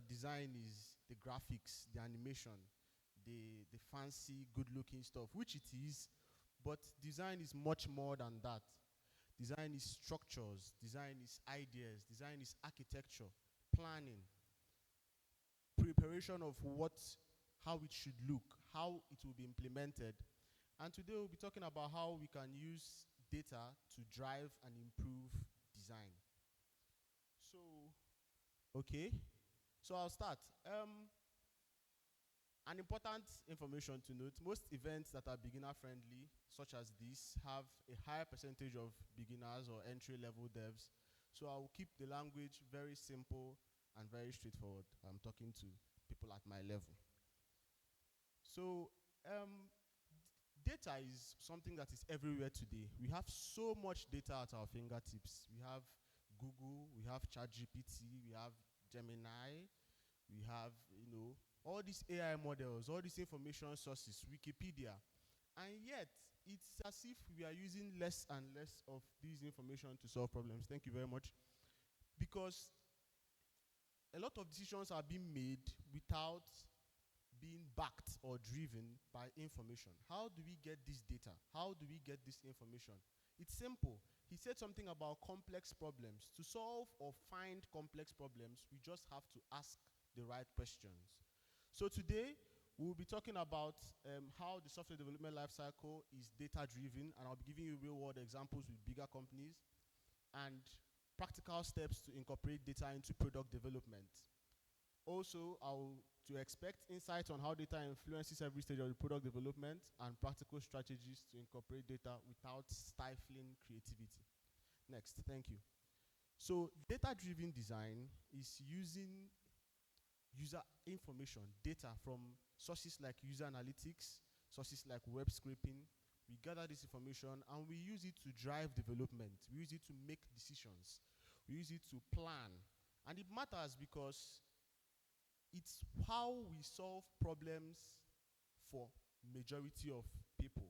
that design is the graphics, the animation, the fancy, good-looking stuff, which it is, but design is much more than that. Design is structures, design is ideas, design is architecture, planning, preparation of how it should look, how it will be implemented. And today we'll be talking about how we can use data to drive and improve design. So, okay, so I'll start. An important information to note, most events that are beginner friendly, such as this, have a higher percentage of beginners or entry-level devs. So I will keep the language very simple and very straightforward. I'm talking to people at my level. So data is something that is everywhere today. We have so much data at our fingertips. We have Google, we have ChatGPT, we have Gemini, we have, all these AI models, all these information sources, Wikipedia. And yet, it's as if we are using less and less of these information to solve problems. Thank you very much. Because a lot of decisions are being made without being backed or driven by information. How do we get this data? How do we get this information? It's simple. He said something about complex problems. To solve or find complex problems, we just have to ask the right questions. So today, we'll be talking about how the software development lifecycle is data-driven, and I'll be giving you real-world examples with bigger companies, and practical steps to incorporate data into product development. Also, to expect insights on how data influences every stage of the product development, and practical strategies to incorporate data without stifling creativity. Next, thank you. So data-driven design is using user information, data from sources like user analytics, sources like web scraping. We gather this information and we use it to drive development. We use it to make decisions. We use it to plan. And it matters because it's how we solve problems for majority of people.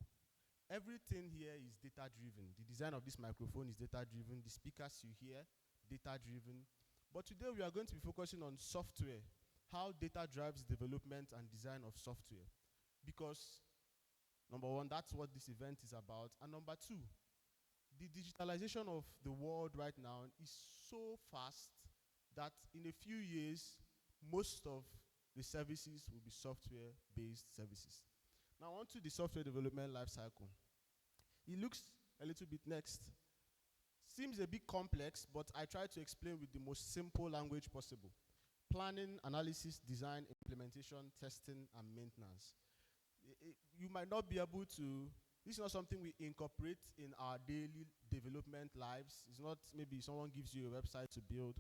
Everything here is data-driven. The design of this microphone is data-driven. The speakers you hear, data-driven. But today we are going to be focusing on software, how data drives development and design of software. Because, number one, that's what this event is about. And number two, the digitalization of the world right now is so fast that in a few years, most of the services will be software-based services. Now, on to the software development lifecycle. It looks a little bit next. Seems a bit complex, but I try to explain with the most simple language possible. Planning, analysis, design, implementation, testing, and maintenance. You might not be able to, this is not something we incorporate in our daily development lives. It's not maybe someone gives you a website to build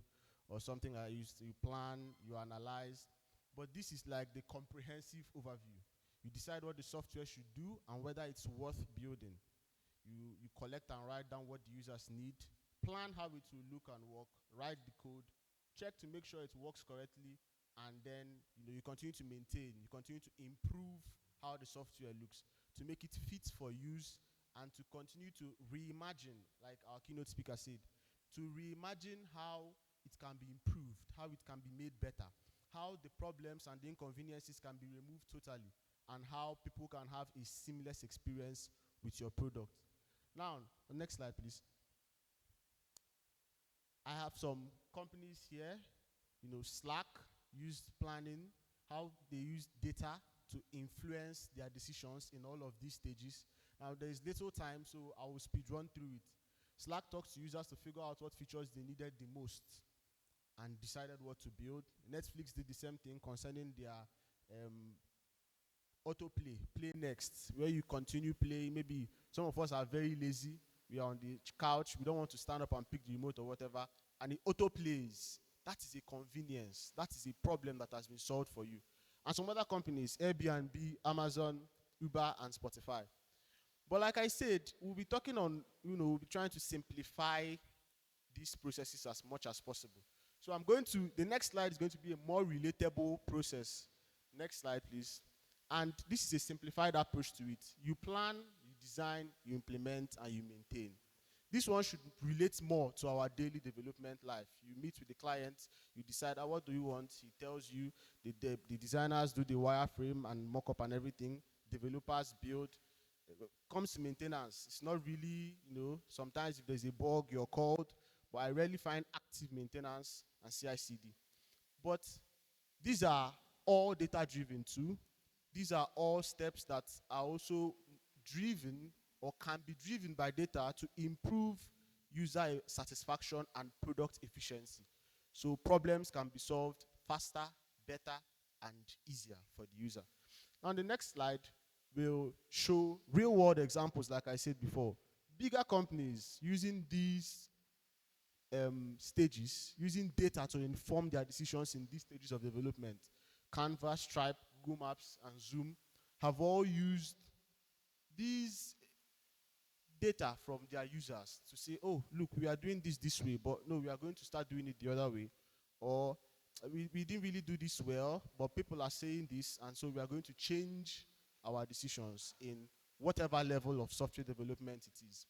or something like you plan, you analyze, but this is like the comprehensive overview. You decide what the software should do and whether it's worth building. You collect and write down what the users need, plan how it will look and work, write the code, check to make sure it works correctly, and then you continue to maintain, you continue to improve how the software looks to make it fit for use and to continue to reimagine, like our keynote speaker said, to reimagine how it can be improved, how it can be made better, how the problems and the inconveniences can be removed totally, and how people can have a seamless experience with your product. Now, the next slide, please. I have some companies here, Slack used planning, how they use data to influence their decisions in all of these stages. Now, there is little time, so I will speed run through it. Slack talks to users to figure out what features they needed the most and decided what to build. Netflix did the same thing concerning their autoplay, play next, where you continue playing. Maybe some of us are very lazy. We are on the couch. We don't want to stand up and pick the remote or whatever. And it autoplays. That is a convenience. That is a problem that has been solved for you. And some other companies, Airbnb, Amazon, Uber, and Spotify. But like I said, we'll be talking on, we'll be trying to simplify these processes as much as possible. So the next slide is going to be a more relatable process. Next slide, please. And this is a simplified approach to it. You plan, you design, you implement, and you maintain. This one should relate more to our daily development life. You meet with the client, you decide, what do you want? He tells you, the designers do the wireframe and mock-up and everything. Developers build. Comes to maintenance. It's not really, sometimes if there's a bug, you're called, but I rarely find active maintenance and CI/CD. But these are all data-driven too. These are all steps that are also driven or can be driven by data to improve user satisfaction and product efficiency. So problems can be solved faster, better, and easier for the user. On the next slide, we'll show real-world examples, like I said before. Bigger companies using these stages, using data to inform their decisions in these stages of development. Canva, Stripe, Google Maps, and Zoom have all used these data from their users to say, oh, look, we are doing this way, but no, we are going to start doing it the other way. Or we didn't really do this well, but people are saying this, and so we are going to change our decisions in whatever level of software development it is.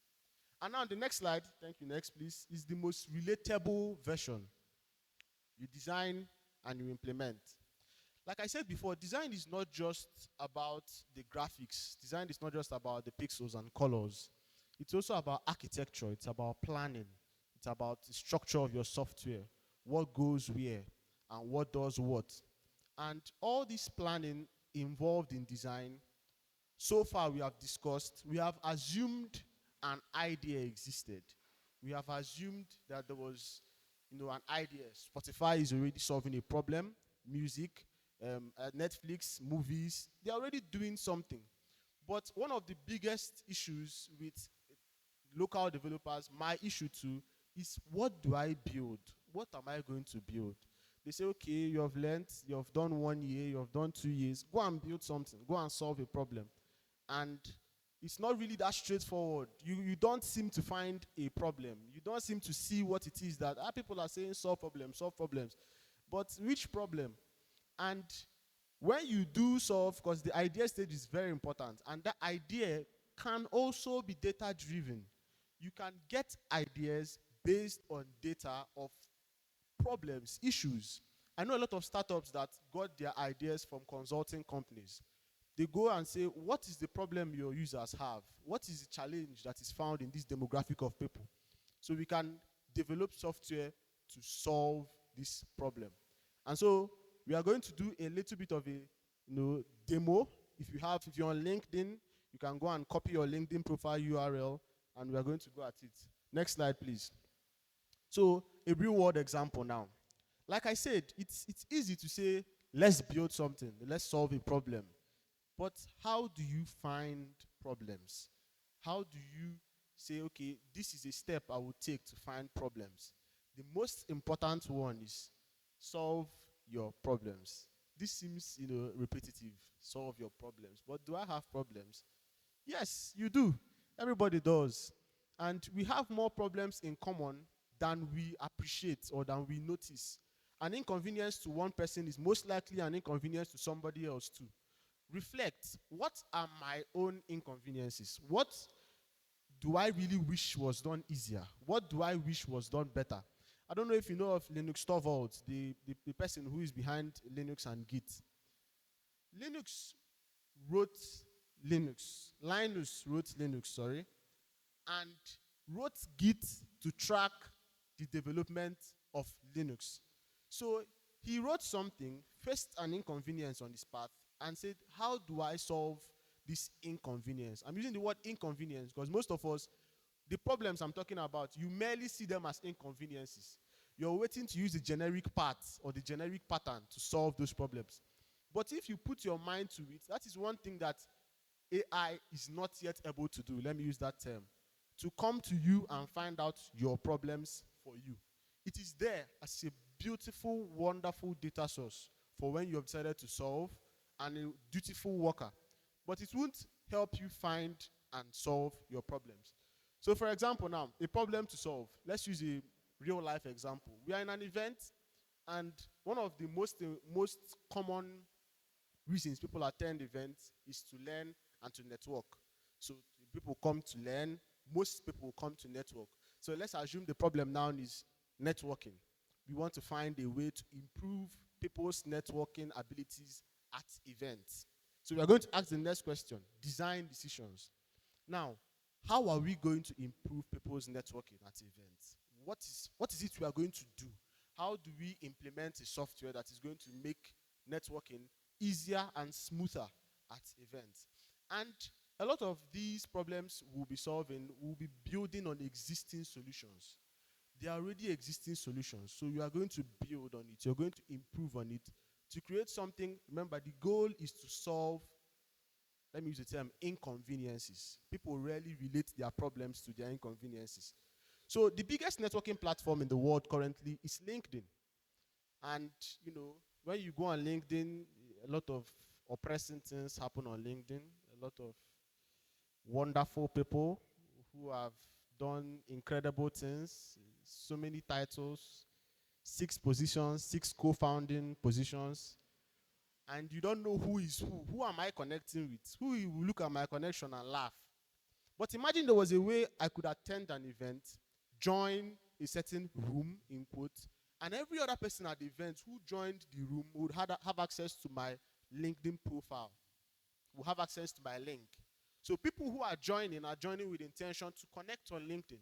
And now the next slide, thank you, next please, is the most relatable version. You design and you implement. Like I said before, design is not just about the graphics. Design is not just about the pixels and colors. It's also about architecture. It's about planning. It's about the structure of your software, what goes where, and what does what. And all this planning involved in design, so far we have discussed, we have assumed an idea existed. We have assumed that there was, an idea. Spotify is already solving a problem. Music, Netflix, movies, they're already doing something. But one of the biggest issues with local developers, my issue too, is what do I build? What am I going to build? They say, okay, you have learned, you have done 1 year, you have done 2 years, go and build something, go and solve a problem. And it's not really that straightforward. You don't seem to find a problem. You don't seem to see what it is that people are saying solve problems, solve problems. But which problem? And when you do solve, because the idea stage is very important, and that idea can also be data-driven. You can get ideas based on data of problems, issues. I know a lot of startups that got their ideas from consulting companies. They go and say, what is the problem your users have? What is the challenge that is found in this demographic of people? So we can develop software to solve this problem. And so we are going to do a little bit of a demo. If you're on LinkedIn, you can go and copy your LinkedIn profile URL, and we are going to go at it. Next slide, please. So a real world example now. Like I said, it's easy to say, let's build something, let's solve a problem. But how do you find problems? How do you say, okay, this is a step I will take to find problems? The most important one is solve your problems. This seems, repetitive, solve your problems. But do I have problems? Yes, you do. Everybody does. And we have more problems in common than we appreciate or than we notice. An inconvenience to one person is most likely an inconvenience to somebody else too. Reflect, what are my own inconveniences? What do I really wish was done easier? What do I wish was done better? I don't know if you know of Linux Torvalds, the person who is behind Linux and Git. Linus wrote Linux, sorry, and wrote Git to track the development of Linux. So he wrote something, faced an inconvenience on his path, and said, how do I solve this inconvenience? I'm using the word inconvenience because most of us, the problems I'm talking about, you merely see them as inconveniences. You're waiting to use the generic part or the generic pattern to solve those problems. But if you put your mind to it, that is one thing that AI is not yet able to do. Let me use that term. To come to you and find out your problems for you. It is there as a beautiful, wonderful data source for when you have decided to solve, and a dutiful worker. But it won't help you find and solve your problems. So for example now, a problem to solve. Let's use a real life example. We are in an event, and one of the most common reasons people attend events is to learn and to network. So people come to learn most people come to network. So let's assume the problem now is networking. We want to find a way to improve people's networking abilities at events. So we are going to ask the next question, design decisions. Now, how are we going to improve people's networking at events? What is it we are going to do? How do we implement a software that is going to make networking easier and smoother at events? And a lot of these problems we'll be solving, we'll be building on existing solutions. They are already existing solutions, so you are going to build on it. You're going to improve on it to create something. Remember, the goal is to solve, let me use the term, inconveniences. People rarely relate their problems to their inconveniences. So the biggest networking platform in the world currently is LinkedIn. And when you go on LinkedIn, a lot of oppressing things happen on LinkedIn. A lot of wonderful people who have done incredible things, so many titles, 6 positions, 6 co-founding positions, and you don't know who is who. Who am I connecting with? Who will look at my connection and laugh? But imagine there was a way I could attend an event, join a certain room, in quotes, and every other person at the event who joined the room would have access to my LinkedIn profile, will have access to my link. So people who are joining with the intention to connect on LinkedIn.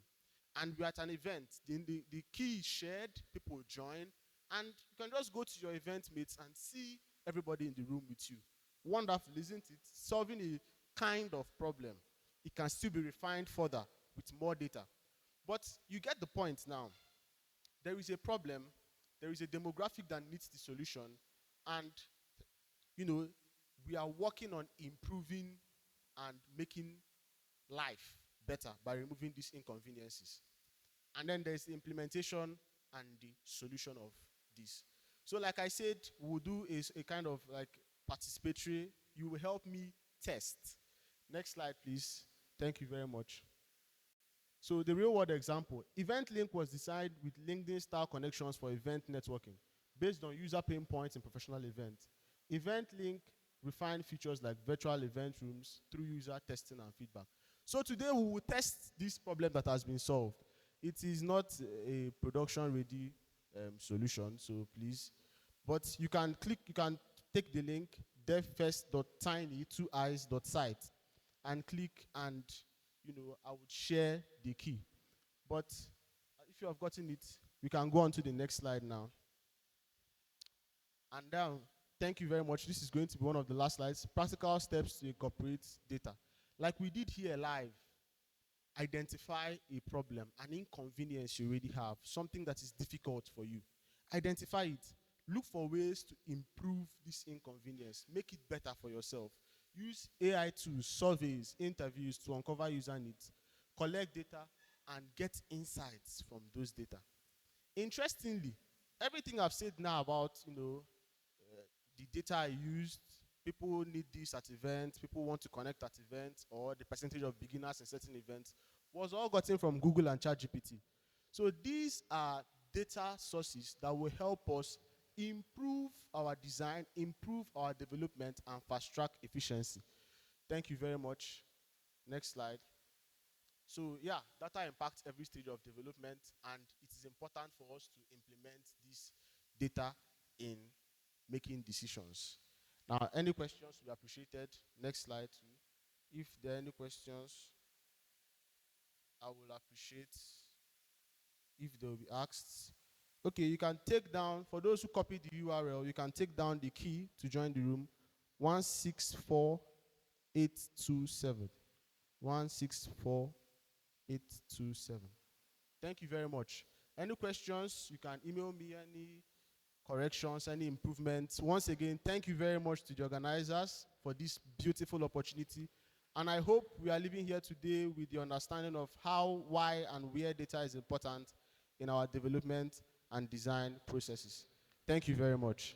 And we're at an event. The key is shared, people join, and you can just go to your event mates and see everybody in the room with you. Wonderful, isn't it? Solving a kind of problem. It can still be refined further with more data. But you get the point now. There is a problem, there is a demographic that needs the solution, and we are working on improving and making life better by removing these inconveniences. And then there's the implementation and the solution of this. So like I said, we'll do a kind of like participatory. You will help me test. Next slide, please. Thank you very much. So the real world example, Event Link was designed with LinkedIn style connections for event networking based on user pain points in professional events. Event Link refined features like virtual event rooms through user testing and feedback. So today we will test this problem that has been solved. It is not a production ready solution, so please. But you can take the link devfest.tiny2eyes.site and click, and I would share the key. But if you have gotten it, we can go on to the next slide now. And now, thank you very much. This is going to be one of the last slides. Practical steps to incorporate data. Like we did here live, identify a problem, an inconvenience you already have, something that is difficult for you. Identify it. Look for ways to improve this inconvenience. Make it better for yourself. Use AI tools, surveys, interviews to uncover user needs. Collect data and get insights from those data. Interestingly, everything I've said now about the data I used, people need this at events, people want to connect at events, or the percentage of beginners in certain events, was all gotten from Google and ChatGPT. So these are data sources that will help us improve our design, improve our development, and fast-track efficiency. Thank you very much. Next slide. So yeah, data impacts every stage of development, and it is important for us to implement this data in making decisions. Now, any questions will be appreciated. Next slide too. If there are any questions, I will appreciate if they will be asked. Okay, you can take down, for those who copied the URL, you can take down the key to join the room, 164827. 164827. Thank you very much. Any questions, you can email me any corrections, any improvements. Once again, thank you very much to the organizers for this beautiful opportunity. And I hope we are living here today with the understanding of how, why, and where data is important in our development and design processes. Thank you very much.